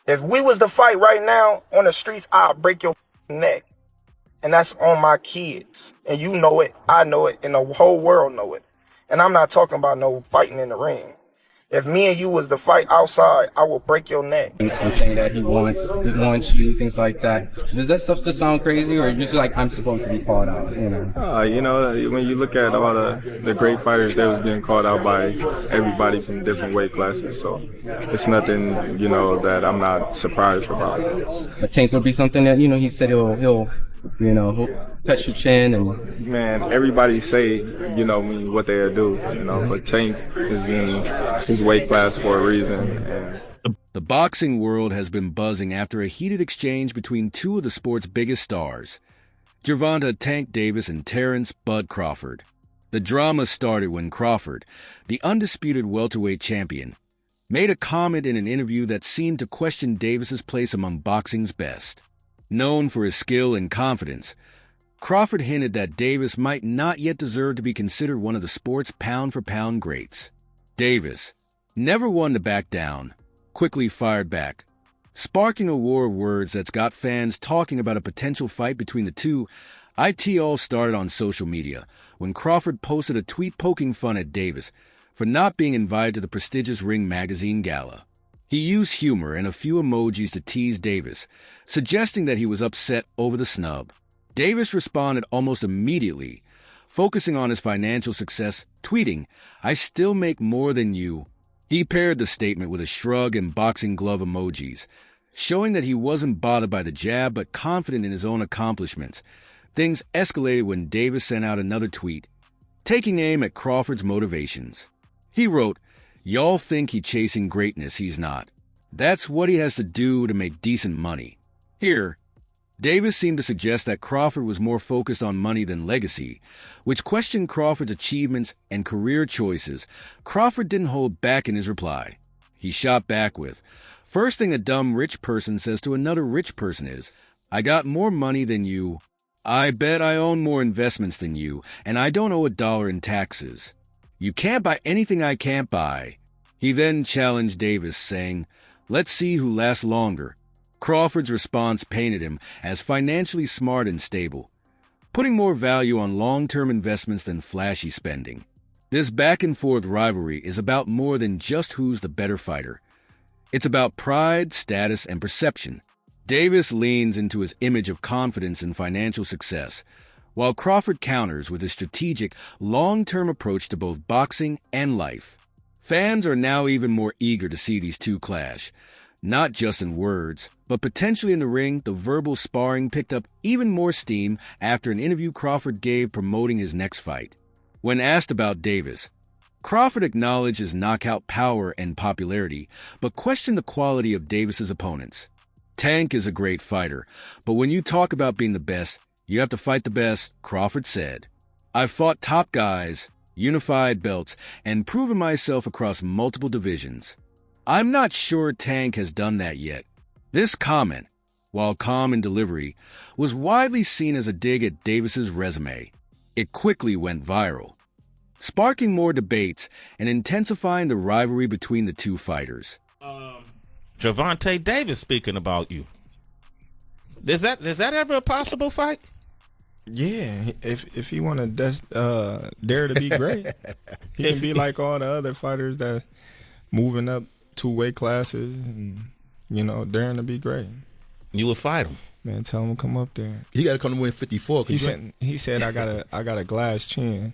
If we was to fight right now on the streets, I'll break your neck. And that's on my kids. And you know it, I know it, and the whole world know it. And I'm not talking about no fighting in the ring. If me and you was to fight outside, I will break your neck. And saying that he wants you, things like that. Does that stuff just sound crazy, or just like I'm supposed to be called out? When you look at all the great fighters, they was getting called out by everybody from different weight classes. So it's nothing, that I'm not surprised about. A tank would be something that he said he'll touch your chin and. Man, everybody say what they'll do, but Tank is in his weight class for a reason. And the boxing world has been buzzing after a heated exchange between two of the sport's biggest stars, Gervonta "Tank" Davis and Terence "Bud" Crawford. The drama started when Crawford, the undisputed welterweight champion, made a comment in an interview that seemed to question Davis's place among boxing's best. Known for his skill and confidence, Crawford hinted that Davis might not yet deserve to be considered one of the sport's pound-for-pound greats. Davis, never one to back down, quickly fired back, sparking a war of words that's got fans talking about a potential fight between the two. It all started on social media when Crawford posted a tweet poking fun at Davis for not being invited to the prestigious Ring magazine gala. He used humor and a few emojis to tease Davis, suggesting that he was upset over the snub. Davis responded almost immediately, focusing on his financial success, tweeting, "I still make more than you." He paired the statement with a shrug and boxing glove emojis, showing that he wasn't bothered by the jab but confident in his own accomplishments. Things escalated when Davis sent out another tweet, taking aim at Crawford's motivations. He wrote, "Y'all think he chasing greatness, he's not. That's what he has to do to make decent money." Here, Davis seemed to suggest that Crawford was more focused on money than legacy, which questioned Crawford's achievements and career choices. Crawford didn't hold back in his reply. He shot back with, "First thing a dumb rich person says to another rich person is, 'I got more money than you. I bet I own more investments than you, and I don't owe $1 in taxes. You can't buy anything I can't buy.'" He then challenged Davis, saying, "Let's see who lasts longer." Crawford's response painted him as financially smart and stable, putting more value on long-term investments than flashy spending. This back-and-forth rivalry is about more than just who's the better fighter. It's about pride, status, and perception. Davis leans into his image of confidence and financial success, while Crawford counters with a strategic, long-term approach to both boxing and life. Fans are now even more eager to see these two clash, not just in words, but potentially in the ring. The verbal sparring picked up even more steam after an interview Crawford gave promoting his next fight. When asked about Davis, Crawford acknowledged his knockout power and popularity, but questioned the quality of Davis's opponents. "Tank is a great fighter, but when you talk about being the best, you have to fight the best," Crawford said. "I've fought top guys, unified belts, and proven myself across multiple divisions. I'm not sure Tank has done that yet." This comment, while calm in delivery, was widely seen as a dig at Davis's resume. It quickly went viral, sparking more debates and intensifying the rivalry between the two fighters. Gervonta Davis speaking about you. Is that ever a possible fight? Yeah, if he want to dare to be great, he can be like all the other fighters that moving up 2 weight classes and daring to be great. You would fight him, man. Tell him to come up there. He got to come to win 54. He said I got a glass chin,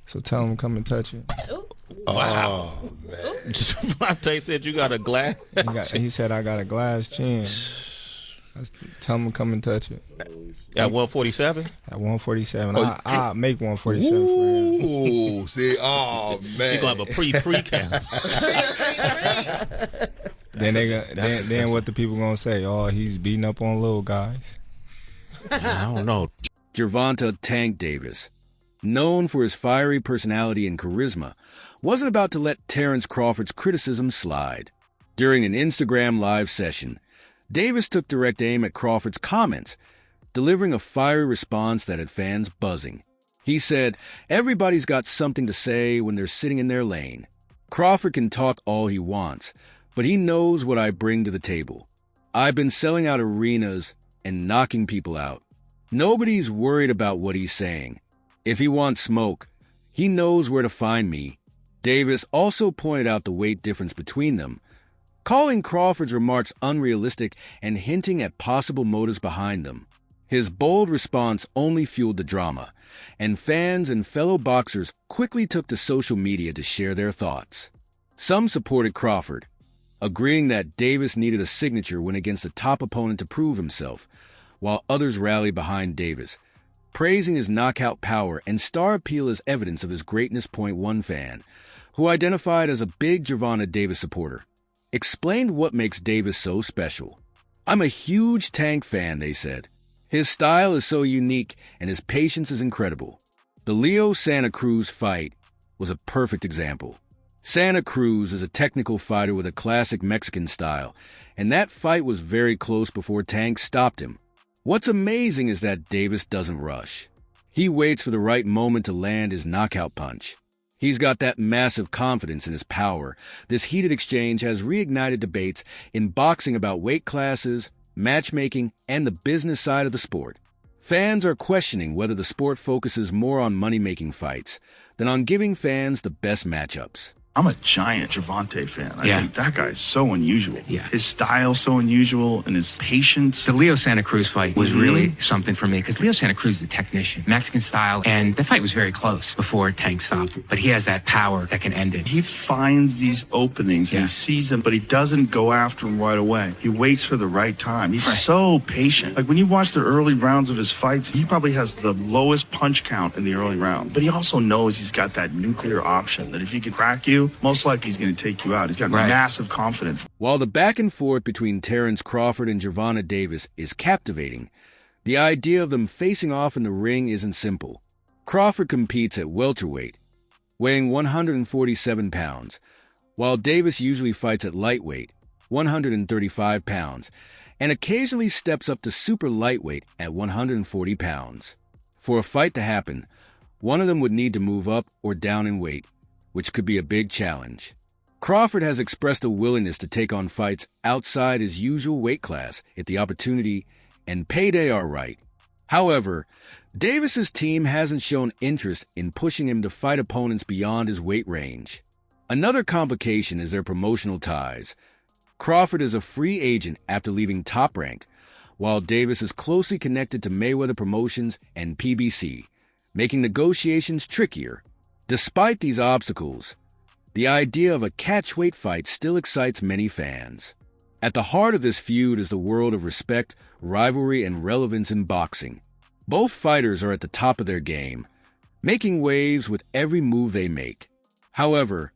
so tell him to come and touch it. Ooh. Wow, man. Gervonta said you got a glass. He said I got a glass chin. Tell him to come and touch it. At 147? At 147. I'll make 147 for him. Ooh, see, oh, man. You're going to have a pre-camp. Then what the people going to say? Oh, he's beating up on little guys. I don't know. Gervonta "Tank" Davis, known for his fiery personality and charisma, wasn't about to let Terence Crawford's criticism slide. During an Instagram live session, Davis took direct aim at Crawford's comments, delivering a fiery response that had fans buzzing. He said, "Everybody's got something to say when they're sitting in their lane. Crawford can talk all he wants, but he knows what I bring to the table. I've been selling out arenas and knocking people out. Nobody's worried about what he's saying. If he wants smoke, he knows where to find me. Davis also pointed out the weight difference between them, calling Crawford's remarks unrealistic and hinting at possible motives behind them. His bold response only fueled the drama, and fans and fellow boxers quickly took to social media to share their thoughts. Some supported Crawford, agreeing that Davis needed a signature win against a top opponent to prove himself, while others rallied behind Davis, praising his knockout power and star appeal as evidence of his greatness. One fan, who identified as a big Gervonta Davis supporter, explained what makes Davis so special. "I'm a huge Tank fan," they said. "His style is so unique and his patience is incredible." The Leo Santa Cruz fight was a perfect example. Santa Cruz is a technical fighter with a classic Mexican style, and that fight was very close before Tank stopped him. What's amazing is that Davis doesn't rush. He waits for the right moment to land his knockout punch. He's got that massive confidence in his power. This heated exchange has reignited debates in boxing about weight classes, matchmaking, and the business side of the sport. Fans are questioning whether the sport focuses more on money-making fights than on giving fans the best matchups. I'm a giant Gervonta fan. I Yeah. think that guy is so unusual. Yeah. His style so unusual and his patience. The Leo Santa Cruz fight was really something for me because Leo Santa Cruz is a technician, Mexican style, and the fight was very close before Tank stopped him. But he has that power that can end it. He finds these openings and Yeah. he sees them, but he doesn't go after them right away. He waits for the right time. He's so patient. Like when you watch the early rounds of his fights, he probably has the lowest punch count in the early round. But he also knows he's got that nuclear option that if he can crack you, most likely he's going to take you out. He's got massive confidence. While the back and forth between Terence Crawford and Gervonta Davis is captivating, the idea of them facing off in the ring isn't simple. Crawford competes at welterweight, weighing 147 pounds, while Davis usually fights at lightweight, 135 pounds, and occasionally steps up to super lightweight at 140 pounds. For a fight to happen, one of them would need to move up or down in weight, which could be a big challenge. Crawford has expressed a willingness to take on fights outside his usual weight class if the opportunity and payday are right. However, Davis's team hasn't shown interest in pushing him to fight opponents beyond his weight range. Another complication is their promotional ties. Crawford is a free agent after leaving Top Rank, while Davis is closely connected to Mayweather Promotions and PBC, making negotiations trickier. Despite these obstacles, the idea of a catchweight fight still excites many fans. At the heart of this feud is the world of respect, rivalry, and relevance in boxing. Both fighters are at the top of their game, making waves with every move they make. However,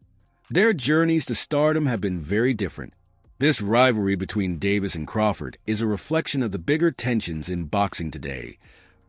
their journeys to stardom have been very different. This rivalry between Davis and Crawford is a reflection of the bigger tensions in boxing today,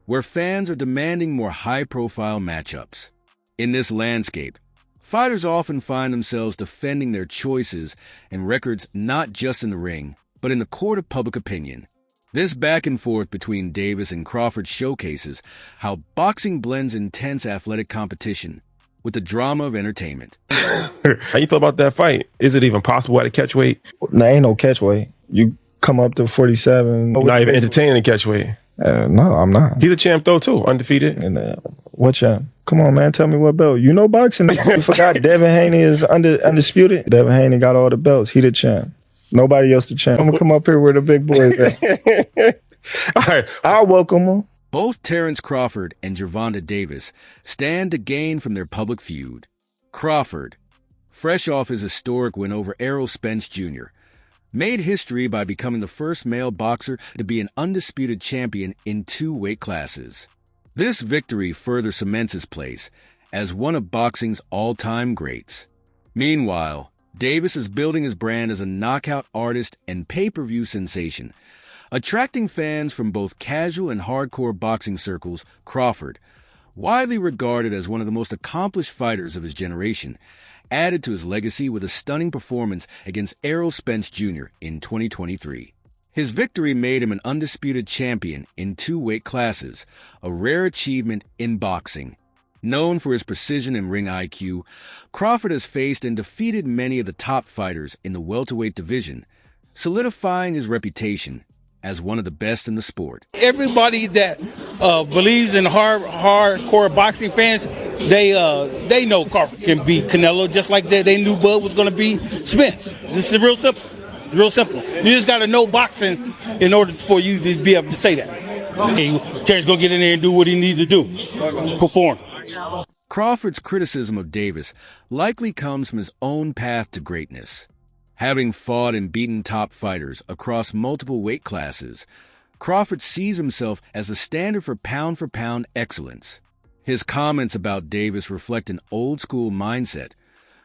where fans are demanding more high-profile matchups. In this landscape, fighters often find themselves defending their choices and records not just in the ring, but in the court of public opinion. This back and forth between Davis and Crawford showcases how boxing blends intense athletic competition with the drama of entertainment. How you feel about that fight? Is it even possible at a catchweight? Nah, ain't no catchweight. You come up to 47. You're not even entertaining a catchweight. No, I'm not. He's a champ though too, undefeated. And what champ? Come on, man. Tell me what belt. You know boxing. You forgot Devin Haney is undisputed. Devin Haney got all the belts. He the champ. Nobody else the champ. I'm gonna come up here where the big boys at. All right, I'll welcome him. Both Terence Crawford and Gervonta Davis stand to gain from their public feud. Crawford, fresh off his historic win over Errol Spence Jr., made history by becoming the first male boxer to be an undisputed champion in 2 weight classes. This victory further cements his place as one of boxing's all-time greats. Meanwhile, Davis is building his brand as a knockout artist and pay-per-view sensation, attracting fans from both casual and hardcore boxing circles. Crawford, widely regarded as one of the most accomplished fighters of his generation, added to his legacy with a stunning performance against Errol Spence Jr. in 2023. His victory made him an undisputed champion in 2 weight classes, a rare achievement in boxing. Known for his precision and ring IQ, Crawford has faced and defeated many of the top fighters in the welterweight division, solidifying his reputation as one of the best in the sport. Everybody that believes in hardcore boxing fans, they know Crawford can beat Canelo, just like they knew Bud was going to beat Spence. This is real simple. It's real simple. You just got to know boxing in order for you to be able to say that. Hey, Terence going to get in there and do what he needs to do, perform. Crawford's criticism of Davis likely comes from his own path to greatness. Having fought and beaten top fighters across multiple weight classes, Crawford sees himself as a standard for pound excellence. His comments about Davis reflect an old-school mindset,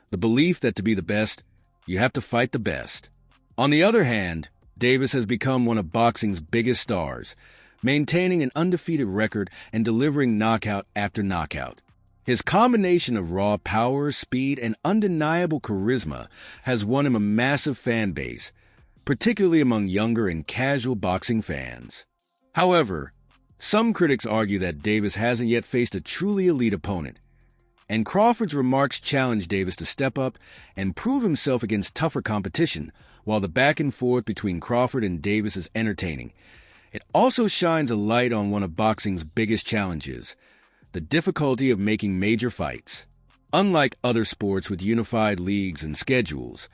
the belief that to be the best, you have to fight the best. On the other hand, Davis has become one of boxing's biggest stars, maintaining an undefeated record and delivering knockout after knockout. His combination of raw power, speed, and undeniable charisma has won him a massive fan base, particularly among younger and casual boxing fans. However, some critics argue that Davis hasn't yet faced a truly elite opponent, and Crawford's remarks challenge Davis to step up and prove himself against tougher competition, while the back and forth between Crawford and Davis is entertaining. It also shines a light on one of boxing's biggest challenges, the difficulty of making major fights. Unlike other sports with unified leagues and schedules,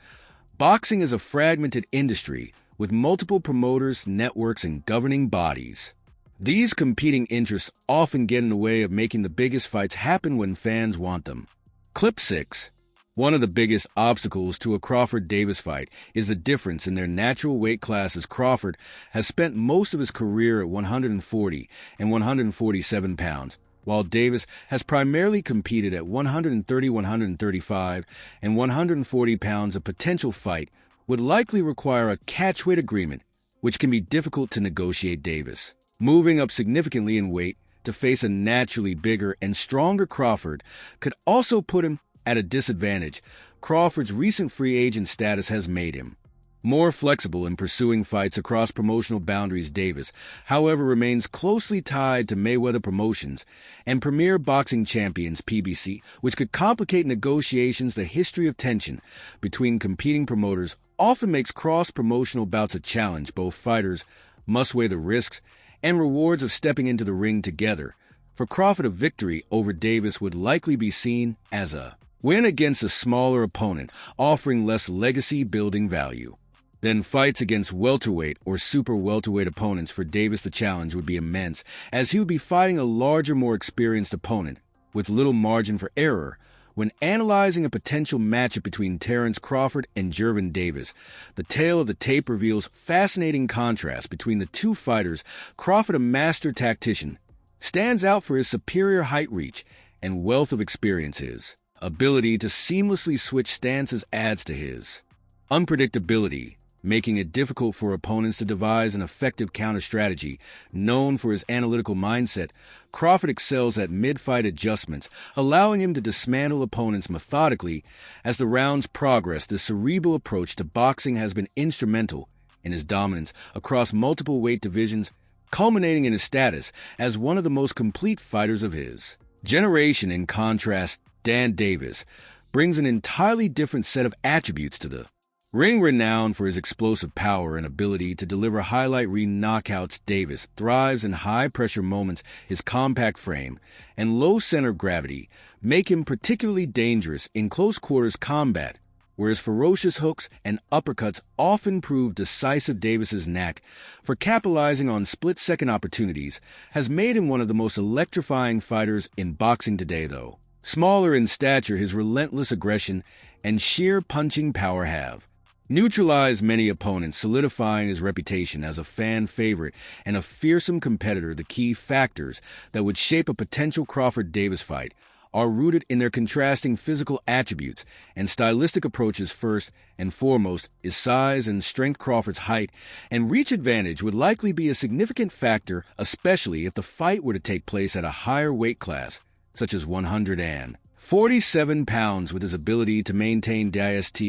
boxing is a fragmented industry with multiple promoters, networks, and governing bodies. These competing interests often get in the way of making the biggest fights happen when fans want them. Clip 6. One of the biggest obstacles to a Crawford-Davis fight is the difference in their natural weight classes. Crawford has spent most of his career at 140 and 147 pounds, while Davis has primarily competed at 130, 135, and 140 pounds. A potential fight would likely require a catchweight agreement, which can be difficult to negotiate. Davis, moving up significantly in weight to face a naturally bigger and stronger Crawford, could also put him at a disadvantage. Crawford's recent free agent status has made him more flexible in pursuing fights across promotional boundaries. Davis, however, remains closely tied to Mayweather Promotions and Premier Boxing Champions (PBC), which could complicate negotiations. The history of tension between competing promoters often makes cross-promotional bouts a challenge. Both fighters must weigh the risks and rewards of stepping into the ring together. For Crawford, a victory over Davis would likely be seen as a win against a smaller opponent, offering less legacy-building value. Then fights against welterweight or super welterweight opponents. For Davis, the challenge would be immense, as he would be fighting a larger, more experienced opponent with little margin for error. When analyzing a potential matchup between Terence Crawford and Gervonta Davis, the tale of the tape reveals fascinating contrast between the two fighters. Crawford, a master tactician, stands out for his superior height reach and wealth of experience. His ability to seamlessly switch stances adds to his unpredictability, making it difficult for opponents to devise an effective counter strategy. Known for his analytical mindset, Crawford excels at mid-fight adjustments, allowing him to dismantle opponents methodically as the rounds progress. This cerebral approach to boxing has been instrumental in his dominance across multiple weight divisions, culminating in his status as one of the most complete fighters of his generation. In contrast, Dan Davis brings an entirely different set of attributes to the ring. Renowned for his explosive power and ability to deliver highlight reel knockouts, Davis thrives in high-pressure moments. His compact frame and low center of gravity make him particularly dangerous in close-quarters combat, whereas ferocious hooks and uppercuts often prove decisive. Davis's knack for capitalizing on split-second opportunities has made him one of the most electrifying fighters in boxing today. Though smaller in stature, his relentless aggression and sheer punching power have neutralized many opponents, solidifying his reputation as a fan favorite and a fearsome competitor. The key factors that would shape a potential Crawford-Davis fight are rooted in their contrasting physical attributes and stylistic approaches. First and foremost is size and strength. Crawford's height and reach advantage would likely be a significant factor, especially if the fight were to take place at a higher weight class, such as 147 pounds. With his ability to maintain DIST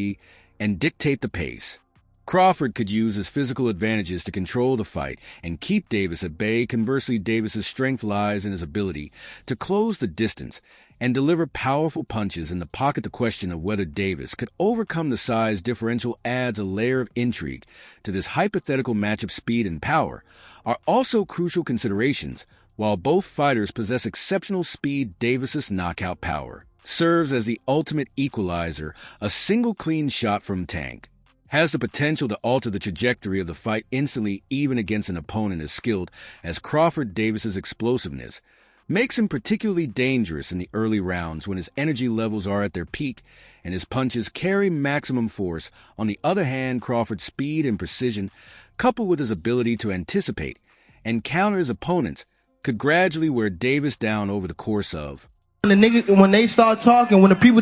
and dictate the pace, Crawford could use his physical advantages to control the fight and keep Davis at bay. Conversely, Davis's strength lies in his ability to close the distance and deliver powerful punches in the pocket. The question of whether Davis could overcome the size differential adds a layer of intrigue to this hypothetical matchup. Speed and power are also crucial considerations. While both fighters possess exceptional speed, Davis's knockout power serves as the ultimate equalizer. A single clean shot from Tank has the potential to alter the trajectory of the fight instantly, even against an opponent as skilled as Crawford. Davis's explosiveness makes him particularly dangerous in the early rounds when his energy levels are at their peak and his punches carry maximum force. On the other hand, Crawford's speed and precision, coupled with his ability to anticipate and counter his opponents, could gradually wear Davis down over the course of. When the niggas, when they start talking, when the people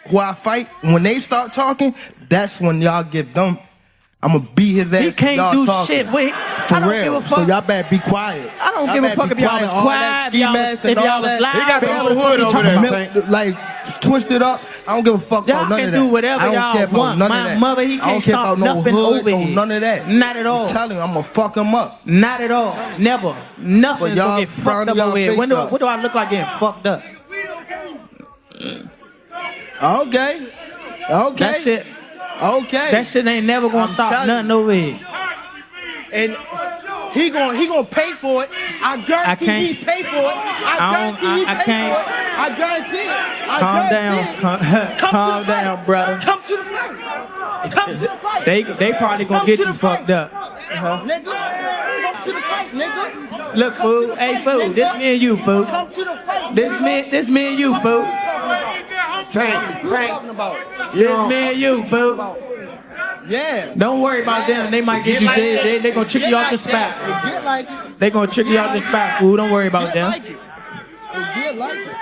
who I fight, when they start talking, that's when y'all get them. I'm gonna beat his ass. He can't do talking. shit. Wait, For I don't real. give a fuck. So y'all better be quiet. I don't give a fuck if y'all was quiet, if y'all was loud. He got the whole hood over there. Like twisted up. I don't give a fuck about none of that. Y'all can do whatever y'all want. My mother, he can't stop nothing over here. None of that. Not at all. I'm telling you, I'm gonna fuck him up. Not at all. Never. Nothing's y'all gonna get fucked up over here. What do I look like getting fucked up? Okay. That shit. Okay. That shit ain't never gonna stop nothing over here. And he gonna pay for it. I guarantee he pay for it. I guarantee he pay for it. I guarantee it. Calm down. Calm down, brother. Come to the fight. Come to the fight. They probably gonna get you fucked up. Nigga, come to the fight, nigga. Look, fool. Hey, fool. This me and you, fool. Come to the fight. This me and you, fool. Tank. This me and you, fool. Yeah. Don't worry about them. They might get you dead. They gonna trick you off the spot. Get like it. They gonna trick you off the spot, fool. Don't worry about them. Get like it.